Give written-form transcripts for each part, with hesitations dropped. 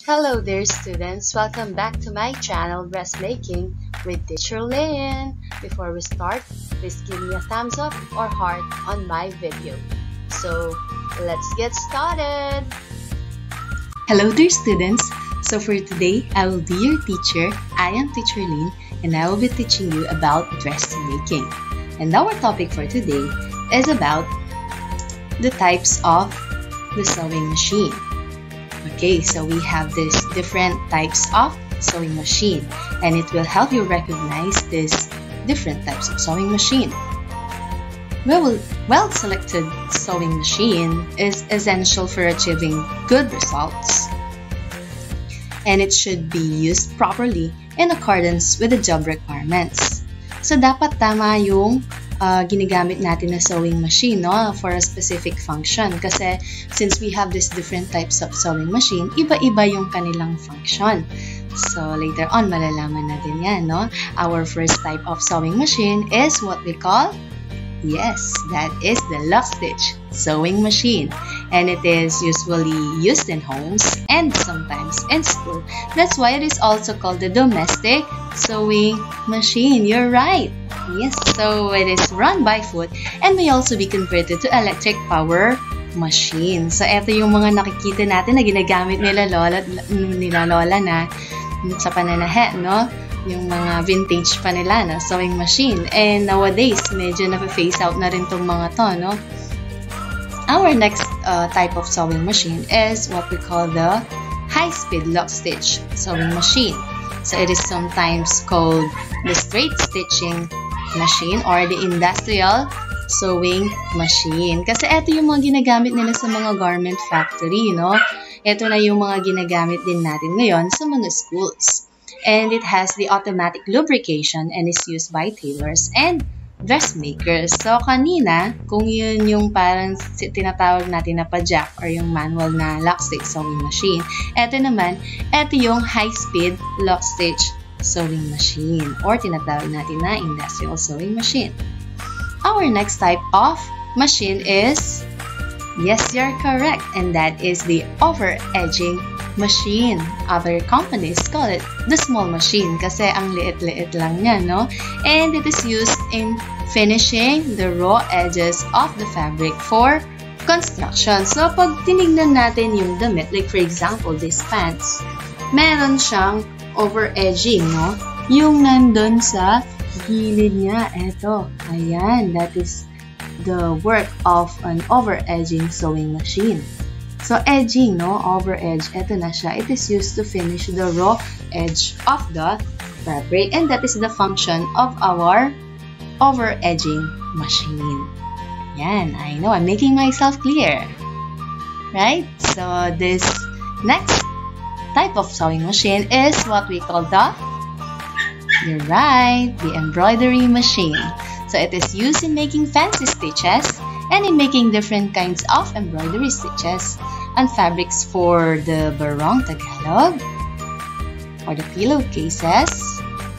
Hello there students, welcome back to my channel Dressmaking with Teacher Lynn. Before we start, please give me a thumbs up or heart on my video. So let's get started. Hello dear students, so for today I will be your teacher. I am Teacher Lynn and I will be teaching you about dressmaking. And our topic for today is about the types of the sewing machine. Okay, so we have these different types of sewing machine and it will help you recognize these different types of sewing machine. Well-selected sewing machine is essential for achieving good results and it should be used properly in accordance with the job requirements. So dapat tama yung ginagamit natin na sewing machine, no, for a specific function. Kasi since we have these different types of sewing machine, iba-iba yung kanilang function. So later on, malalaman natin yan, no? Our first type of sewing machine is what we call, yes, that is the Lug Stitch sewing machine. And it is usually used in homes and sometimes in school. That's why it is also called the domestic sewing machine. You're right. Yes, so it is run by foot and may also be converted to electric power machine. So ito yung mga nakikita natin na ginagamit nila lola na sa pananahe, no? Yung mga vintage pa nila na sewing machine. And nowadays, medyo na-phase out na rin tong mga to, no? Our next type of sewing machine is what we call the high-speed Lug Stitch sewing machine. So it is sometimes called the straight stitching machine or the industrial sewing machine. Kasi ito yung mga ginagamit nila sa mga garment factory, no? Ito na yung mga ginagamit din natin ngayon sa mga schools. And it has the automatic lubrication and is used by tailors and dressmakers. So kanina, kung yun yung parang tinatawag natin na pa-jack or yung manual na Lug Stitch sewing machine, ito naman, ito yung high-speed Lug Stitch sewing machine or tinatawag natin na industrial sewing machine. Our next type of machine is, yes, you're correct, and that is the over-edging machine. Other companies call it the small machine kasi ang liit-liit lang niya, no? And it is used in finishing the raw edges of the fabric for construction. So pag tinignan natin yung damit, like for example, these pants, meron siyang over-edging, no? Yung nandun sa gilid niya, eto, ayan, that is the work of an over-edging sewing machine. So, edging, no? Over-edge, eto na siya. It is used to finish the raw edge of the fabric and that is the function of our over-edging machine. Yan, I know, I'm making myself clear. Right? So, this next type of sewing machine is what we call the, you're right, the embroidery machine. So it is used in making fancy stitches and in making different kinds of embroidery stitches and fabrics for the barong Tagalog, or the pillowcases,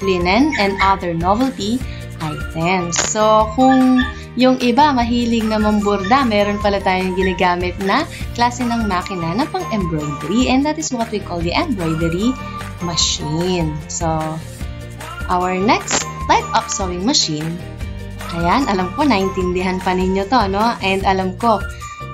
linen, and other novelty items. So kung yung iba mahilig na mamborda, meron pala tayong ginagamit na klase ng makina na pang embroidery and that is what we call the embroidery machine. So, our next type of sewing machine, ayan, alam ko, naintindihan pa ninyo to, no? And alam ko,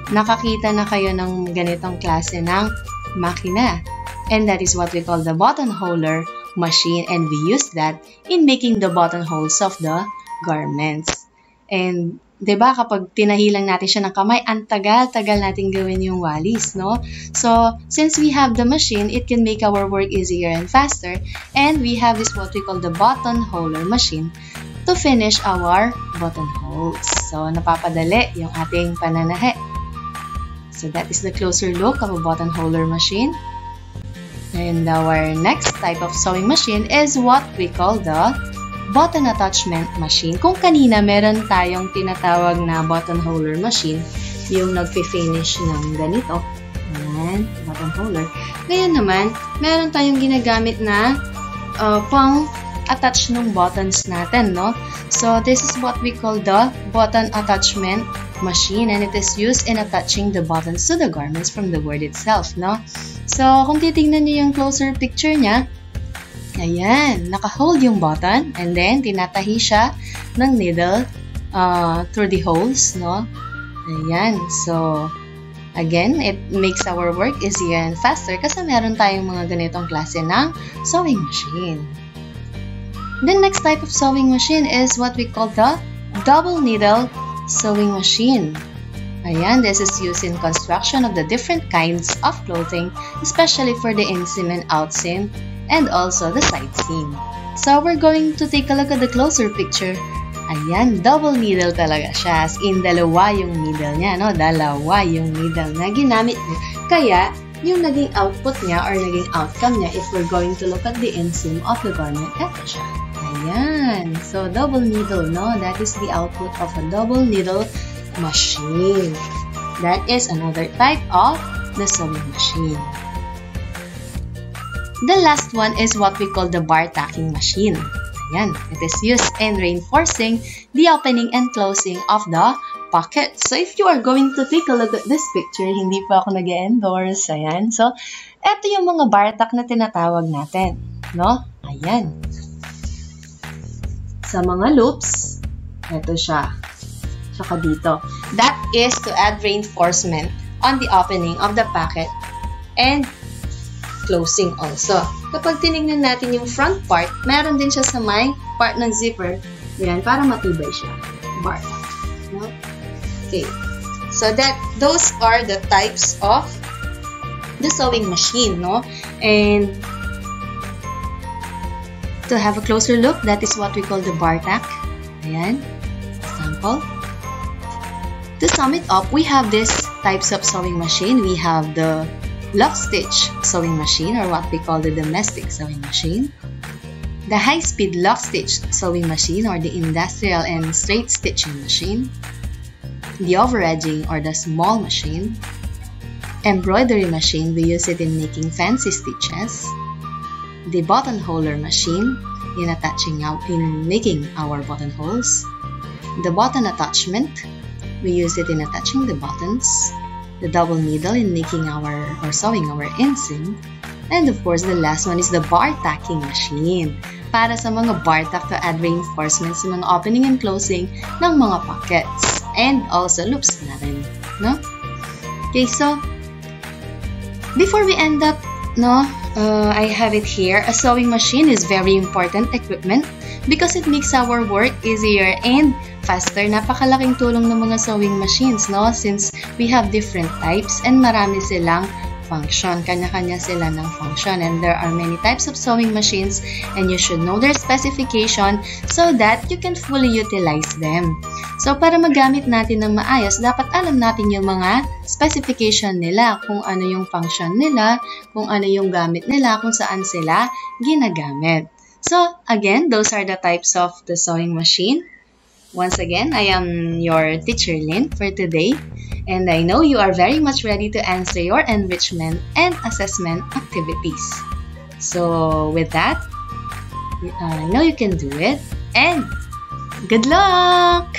nakakita na kayo ng ganitong klase ng makina. And that is what we call the buttonholer machine and we use that in making the buttonholes of the garments. And, diba, kapag tinahilang natin siya ng kamay, ang tagal-tagal natin gawin yung walis, no? So, since we have the machine, it can make our work easier and faster. And we have this what we call the buttonholer machine to finish our buttonholes. So, napapadali yung ating pananahe. So, that is the closer look of a buttonholer machine. And our next type of sewing machine is what we call the button attachment machine. Kung kanina meron tayong tinatawag na buttonholer machine, yung nagfi-finish ng ganito. Ayan, buttonholer. Ngayon naman, meron tayong ginagamit na pang-attach ng buttons natin, no? So, this is what we call the button attachment machine and it is used in attaching the buttons to the garments from the word itself, no? So, kung titingnan niyo yung closer picture niya, ayan, naka-hold yung button and then tinatahi siya ng needle through the holes, no? Ayan, so again, it makes our work easier and faster kasi meron tayong mga ganitong klase ng sewing machine. The next type of sewing machine is what we call the double needle sewing machine. Ayan, this is used in construction of the different kinds of clothing, especially for the inseam and outseam, and also the side seam. So, we're going to take a look at the closer picture. Ayan, double needle talaga siya. As in, dalawa yung needle niya, no? Dalawa yung needle na ginamit niya. Kaya, yung naging output niya or naging outcome niya, if we're going to look at the inseam of the garment, eto siya. Ayan. So, double needle, no? That is the output of a double needle machine. That is another type of the sewing machine. The last one is what we call the bar tacking machine. Ayan, it is used in reinforcing the opening and closing of the pocket. So, if you are going to take a look at this picture, hindi pa ako nag-endorse. Ayan. So, eto yung mga bar tack na tinatawag natin. No? Ayan. Sa mga loops, eto siya. Saka dito. That is to add reinforcement on the opening of the pocket and closing also. Kapag tinignan natin yung front part, meron din siya sa may part ng zipper. Yan, para matibay siya. Bar. No? Okay. So those are the types of the sewing machine, no? And to have a closer look, that is what we call the bar tack. Ayan. Example. To sum it up, we have these types of sewing machine. We have the Lug Stitch sewing machine, or what we call the domestic sewing machine. The high-speed Lug Stitch sewing machine, or the industrial and straight stitching machine. The over-edging, or the small machine. Embroidery machine, we use it in making fancy stitches. The buttonholer machine, in making our buttonholes. The button attachment, we use it in attaching the buttons. The double needle in making or sewing our inseam. And of course, the last one is the bar tacking machine. Para sa mga bar tack to add reinforcements sa mga opening and closing ng mga pockets. And also loops na rin. No? Okay, so before we end up, no, I have it here. A sewing machine is very important equipment because it makes our work easier and faster. Napakalaking tulong ng mga sewing machines, no? Since we have different types and marami silang function. Kanya-kanya sila ng function. And there are many types of sewing machines and you should know their specification so that you can fully utilize them. So, para magamit natin ng maayos, dapat alam natin yung mga specification nila, kung ano yung function nila, kung ano yung gamit nila, kung saan sila ginagamit. So, again, those are the types of the sewing machine. Once again, I am your teacher Lynn for today, and I know you are very much ready to answer your enrichment and assessment activities. So, with that, I know you can do it, and good luck!